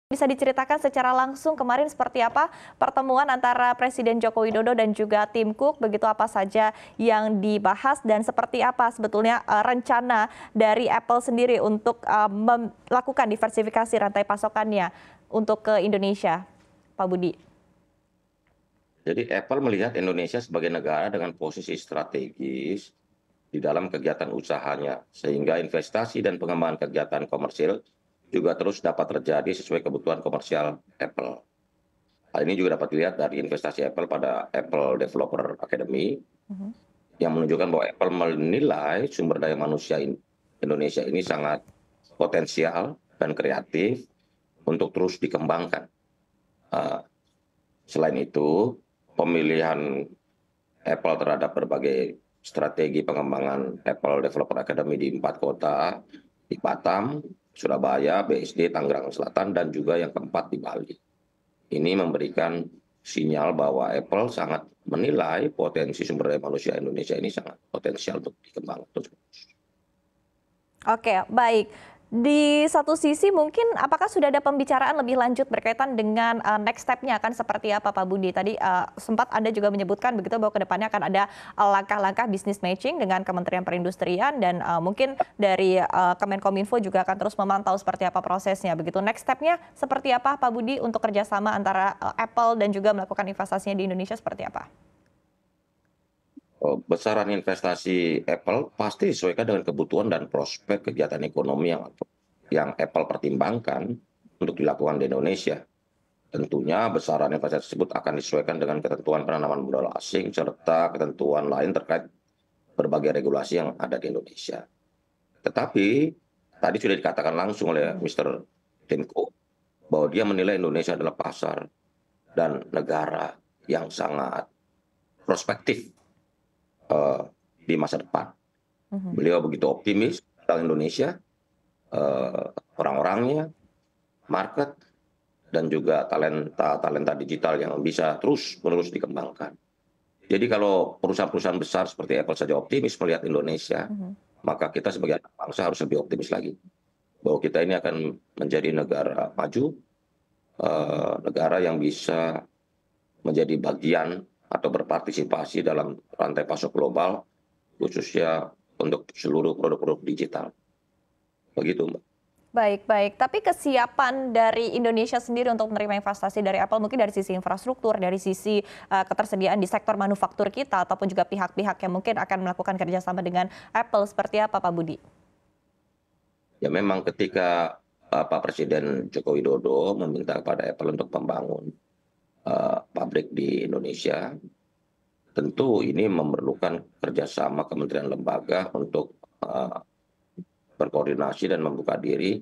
Bisa diceritakan secara langsung kemarin seperti apa pertemuan antara Presiden Joko Widodo dan juga Tim Cook, begitu apa saja yang dibahas dan seperti apa sebetulnya rencana dari Apple sendiri untuk melakukan diversifikasi rantai pasokannya untuk ke Indonesia, Pak Budi? Jadi Apple melihat Indonesia sebagai negara dengan posisi strategis di dalam kegiatan usahanya, sehingga investasi dan pengembangan kegiatan komersil juga terus dapat terjadi sesuai kebutuhan komersial Apple. Hal ini juga dapat dilihat dari investasi Apple pada Apple Developer Academy Mhm. yang menunjukkan bahwa Apple menilai sumber daya manusia Indonesia ini sangat potensial dan kreatif untuk terus dikembangkan. Uh, Selain itu, pemilihan Apple terhadap berbagai strategi pengembangan Apple Developer Academy di 4 kota, di Batam, Surabaya, BSD, Tangerang Selatan, dan juga yang keempat di Bali. Ini memberikan sinyal bahwa Apple sangat menilai potensi sumber daya manusia Indonesia ini sangat potensial untuk dikembangkan. Oke, baik. Di satu sisi mungkin apakah sudah ada pembicaraan lebih lanjut berkaitan dengan next step-nya akan seperti apa, Pak Budi? Tadi sempat Anda juga menyebutkan begitu bahwa ke depannya akan ada langkah-langkah business matching dengan Kementerian Perindustrian dan mungkin dari Kemenkominfo juga akan terus memantau seperti apa prosesnya. Begitu next step-nya seperti apa, Pak Budi, untuk kerjasama antara Apple dan juga melakukan investasinya di Indonesia seperti apa? Besaran investasi Apple pasti disesuaikan dengan kebutuhan dan prospek kegiatan ekonomi yang Apple pertimbangkan untuk dilakukan di Indonesia. Tentunya besaran investasi tersebut akan disesuaikan dengan ketentuan penanaman modal asing serta ketentuan lain terkait berbagai regulasi yang ada di Indonesia. Tetapi tadi sudah dikatakan langsung oleh Mr. Timko bahwa dia menilai Indonesia adalah pasar dan negara yang sangat prospektif di masa depan. Mhm. Beliau begitu optimis tentang Indonesia, orang-orangnya, market, dan juga talenta digital yang bisa terus-menerus dikembangkan. Jadi kalau perusahaan-perusahaan besar seperti Apple saja optimis melihat Indonesia, Mhm. maka kita sebagai anak bangsa harus lebih optimis lagi. Bahwa kita ini akan menjadi negara maju, negara yang bisa menjadi bagian atau berpartisipasi dalam rantai pasok global, khususnya untuk seluruh produk-produk digital. Begitu, Mbak. Baik, baik. Tapi kesiapan dari Indonesia sendiri untuk menerima investasi dari Apple mungkin dari sisi infrastruktur, dari sisi ketersediaan di sektor manufaktur kita, ataupun juga pihak-pihak yang mungkin akan melakukan kerjasama dengan Apple seperti apa, Pak Budi? Ya memang ketika Pak Presiden Joko Widodo meminta kepada Apple untuk membangun pabrik di Indonesia, tentu ini memerlukan kerjasama kementerian lembaga untuk berkoordinasi dan membuka diri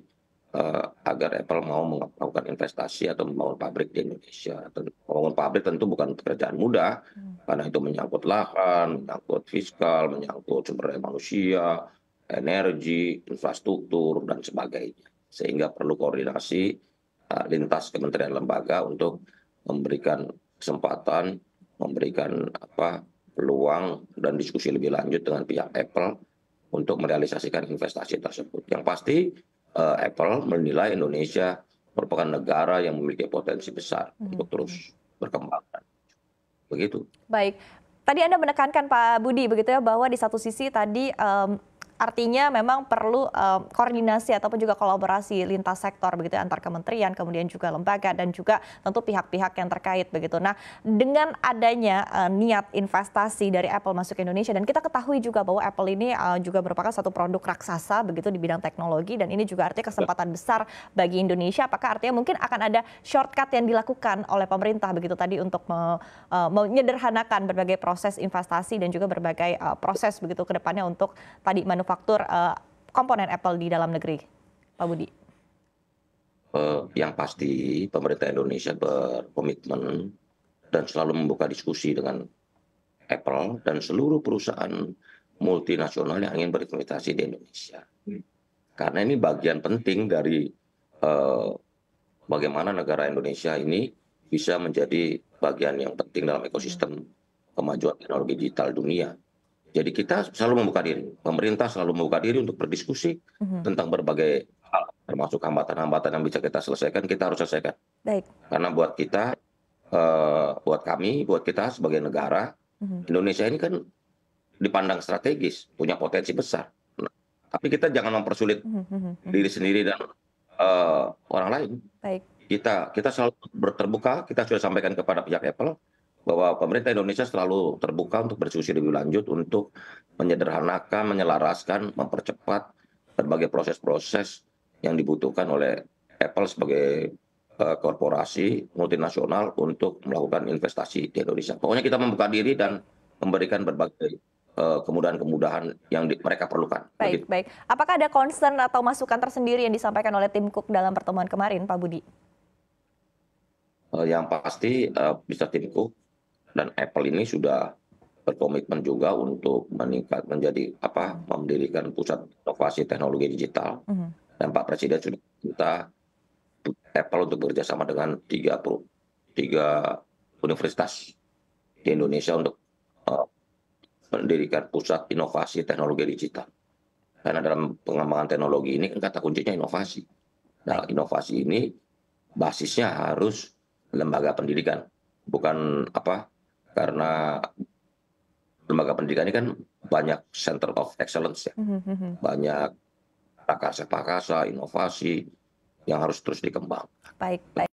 agar Apple mau melakukan investasi atau membangun pabrik di Indonesia. Membangun pabrik tentu bukan pekerjaan mudah, karena itu menyangkut lahan, menyangkut fiskal, menyangkut sumber daya manusia, energi, infrastruktur, dan sebagainya. Sehingga perlu koordinasi lintas kementerian lembaga untuk memberikan kesempatan, memberikan peluang dan diskusi lebih lanjut dengan pihak Apple untuk merealisasikan investasi tersebut. Yang pasti Apple menilai Indonesia merupakan negara yang memiliki potensi besar Mhm. untuk terus berkembang. Begitu. Baik, tadi Anda menekankan Pak Budi begitu ya bahwa di satu sisi tadi artinya memang perlu koordinasi ataupun juga kolaborasi lintas sektor begitu ya, antar kementerian, kemudian juga lembaga dan juga tentu pihak-pihak yang terkait begitu. Nah, dengan adanya niat investasi dari Apple masuk ke Indonesia dan kita ketahui juga bahwa Apple ini juga merupakan satu produk raksasa begitu di bidang teknologi dan ini juga artinya kesempatan besar bagi Indonesia. Apakah artinya mungkin akan ada shortcut yang dilakukan oleh pemerintah begitu tadi untuk menyederhanakan berbagai proses investasi dan juga berbagai proses begitu ke depannya untuk tadi manufaktur komponen Apple di dalam negeri, Pak Budi? Yang pasti pemerintah Indonesia berkomitmen dan selalu membuka diskusi dengan Apple dan seluruh perusahaan multinasional yang ingin berinvestasi di Indonesia. Karena ini bagian penting dari bagaimana negara Indonesia ini bisa menjadi bagian yang penting dalam ekosistem kemajuan teknologi digital dunia. Jadi kita selalu membuka diri, pemerintah selalu membuka diri untuk berdiskusi Mhm. tentang berbagai hal termasuk hambatan-hambatan yang bisa kita selesaikan, kita harus selesaikan. Baik. Karena buat kita, buat kami, buat kita sebagai negara, Mhm. Indonesia ini kan dipandang strategis, punya potensi besar. Nah, tapi kita jangan mempersulit Mhm mhm mhm. diri sendiri dan orang lain. Baik. Kita selalu terbuka, kita sudah sampaikan kepada pihak Apple bahwa pemerintah Indonesia selalu terbuka untuk berdiskusi lebih lanjut untuk menyederhanakan, menyelaraskan, mempercepat berbagai proses-proses yang dibutuhkan oleh Apple sebagai korporasi multinasional untuk melakukan investasi di Indonesia. Pokoknya kita membuka diri dan memberikan berbagai kemudahan-kemudahan yang mereka perlukan. Baik Begitu. baik. Apakah ada concern atau masukan tersendiri yang disampaikan oleh tim Cook dalam pertemuan kemarin, Pak Budi? Yang pasti bisa Tim Cook dan Apple ini sudah berkomitmen juga untuk mendirikan pusat inovasi teknologi digital, Mhm. dan Pak Presiden sudah minta Apple untuk bekerjasama dengan 33 universitas di Indonesia untuk eh, mendirikan pusat inovasi teknologi digital. Karena dalam pengembangan teknologi ini kan kata kuncinya inovasi. Nah, Baik. inovasi ini basisnya harus lembaga pendidikan, bukan karena lembaga pendidikan ini kan banyak center of excellence ya, Mhm mhm. banyak prakarsa-prakarsa, inovasi yang harus terus dikembangkan. Baik baik.